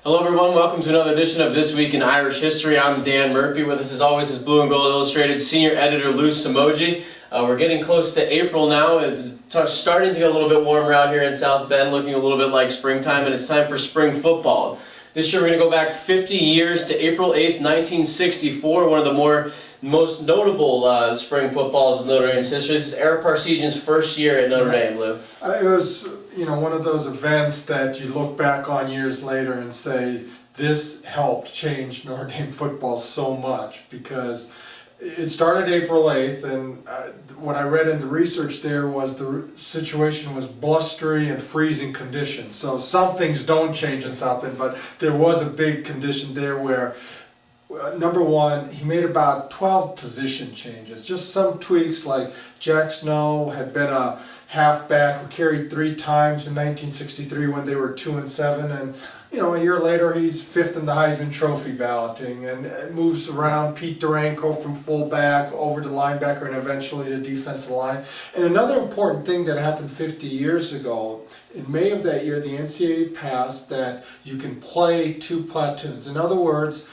Hello everyone, welcome to another edition of This Week in Irish History. I'm Dan Murphy. With us as always is Blue and Gold Illustrated senior editor Lou Somogyi. We're getting close to April now. It's starting to get a little bit warmer out here in South Bend, looking a little bit like springtime, and it's time for spring football. This year we're going to go back 50 years to April 8th, 1964, one of the most notable spring footballs of Notre Dame's history. This is Ara Parseghian's first year at Notre Dame, Lou. It was, one of those events that you look back on years later and say, this helped change Notre Dame football so much, because it started April 8th, and what I read in the research there was the situation was blustery and freezing conditions. So some things don't change in South Bend, but there was a big condition there where number one, he made about 12 position changes. Just some tweaks, like Jack Snow had been a halfback who carried 3 times in 1963 when they were 2-7, and a year later he's 5th in the Heisman Trophy balloting, and moves around Pete Duranko from fullback over to linebacker and eventually to defensive line. And another important thing that happened 50 years ago, in May of that year, the NCAA passed that you can play 2 platoons. In other words,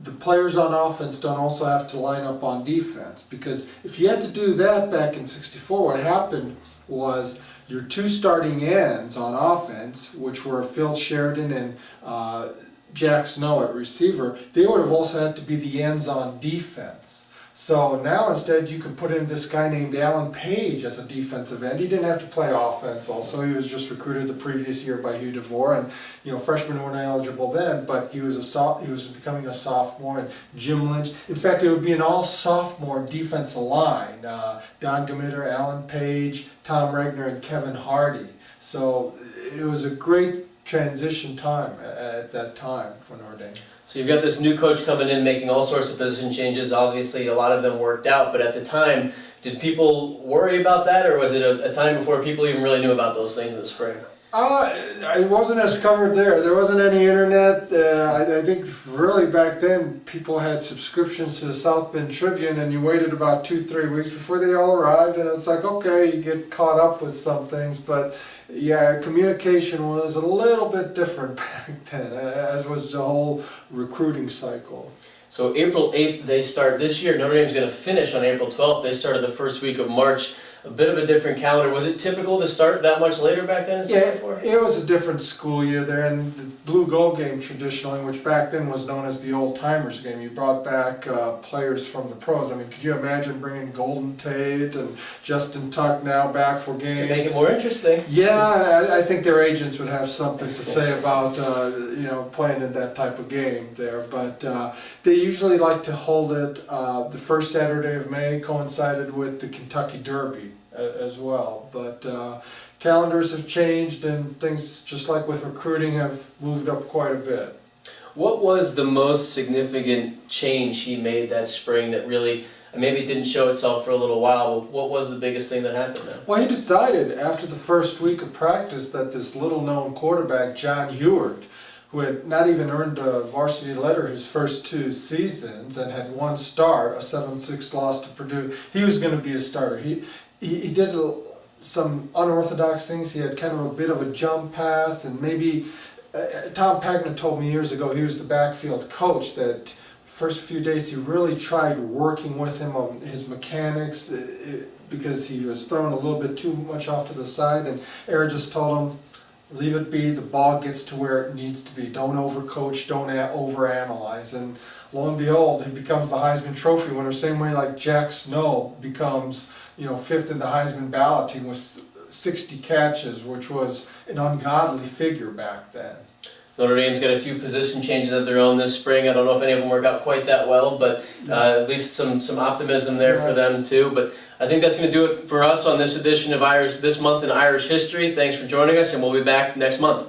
the players on offense don't also have to line up on defense, because if you had to do that back in '64, what happened was your 2 starting ends on offense, which were Phil Sheridan and Jack Snow at receiver, they would have also had to be the ends on defense. So now instead you can put in this guy named Alan Page as a defensive end. He didn't have to play offense also. He was just recruited the previous year by Hugh DeVore, and freshmen weren't eligible then, but he was becoming a sophomore. And Jim Lynch, in fact, it would be an all-sophomore defensive line. Don Gamitter, Alan Page, Tom Regner, and Kevin Hardy. So it was a great transition time at that time for Notre Dame. So you've got this new coach coming in, making all sorts of position changes. Obviously, a lot of them worked out, but at the time, did people worry about that, or was it a time before people even really knew about those things in the spring? It wasn't as covered there. There wasn't any internet. I think really back then people had subscriptions to the South Bend Tribune, and you waited about 2-3 weeks before they all arrived, and it's like, okay, you get caught up with some things, but yeah, communication was a little bit different back then, as was the whole recruiting cycle. So April 8th they start this year. Notre Dame's going to finish on April 12th. They started the first week of March. A bit of a different calendar. Was it typical to start that much later back then in '64? Yeah, it was a different school year there, and the Blue Gold game traditionally, which back then was known as the Old Timers game, you brought back players from the pros. I mean, could you imagine bringing Golden Tate and Justin Tuck now back for games? To make it more interesting. Yeah, I think their agents would have something to say about playing in that type of game there. But they usually like to hold it the first Saturday of May, coincided with the Kentucky Derby as well. But calendars have changed, and things, just like with recruiting, have moved up quite a bit. What was the most significant change he made that spring that really, maybe it didn't show itself for a little while, but what was the biggest thing that happened then? Well, he decided after the first week of practice that this little-known quarterback, John Ewart, who had not even earned a varsity letter his first 2 seasons and had 1 start, a 7-6 loss to Purdue, he was going to be a starter. He did some unorthodox things. He had kind of a bit of a jump pass, and maybe Tom Pagner told me years ago, he was the backfield coach, that first few days he really tried working with him on his mechanics because he was throwing a little bit too much off to the side, and Ara just told him, leave it be, the ball gets to where it needs to be. Don't overcoach, don't overanalyze. And lo and behold, he becomes the Heisman Trophy winner, same way like Jack Snow becomes 5th in the Heisman balloting with 60 catches, which was an ungodly figure back then. Notre Dame's got a few position changes of their own this spring. I don't know if any of them work out quite that well, but at least some optimism there for them too. But I think that's going to do it for us on this edition of this month in Irish History. Thanks for joining us, and we'll be back next month.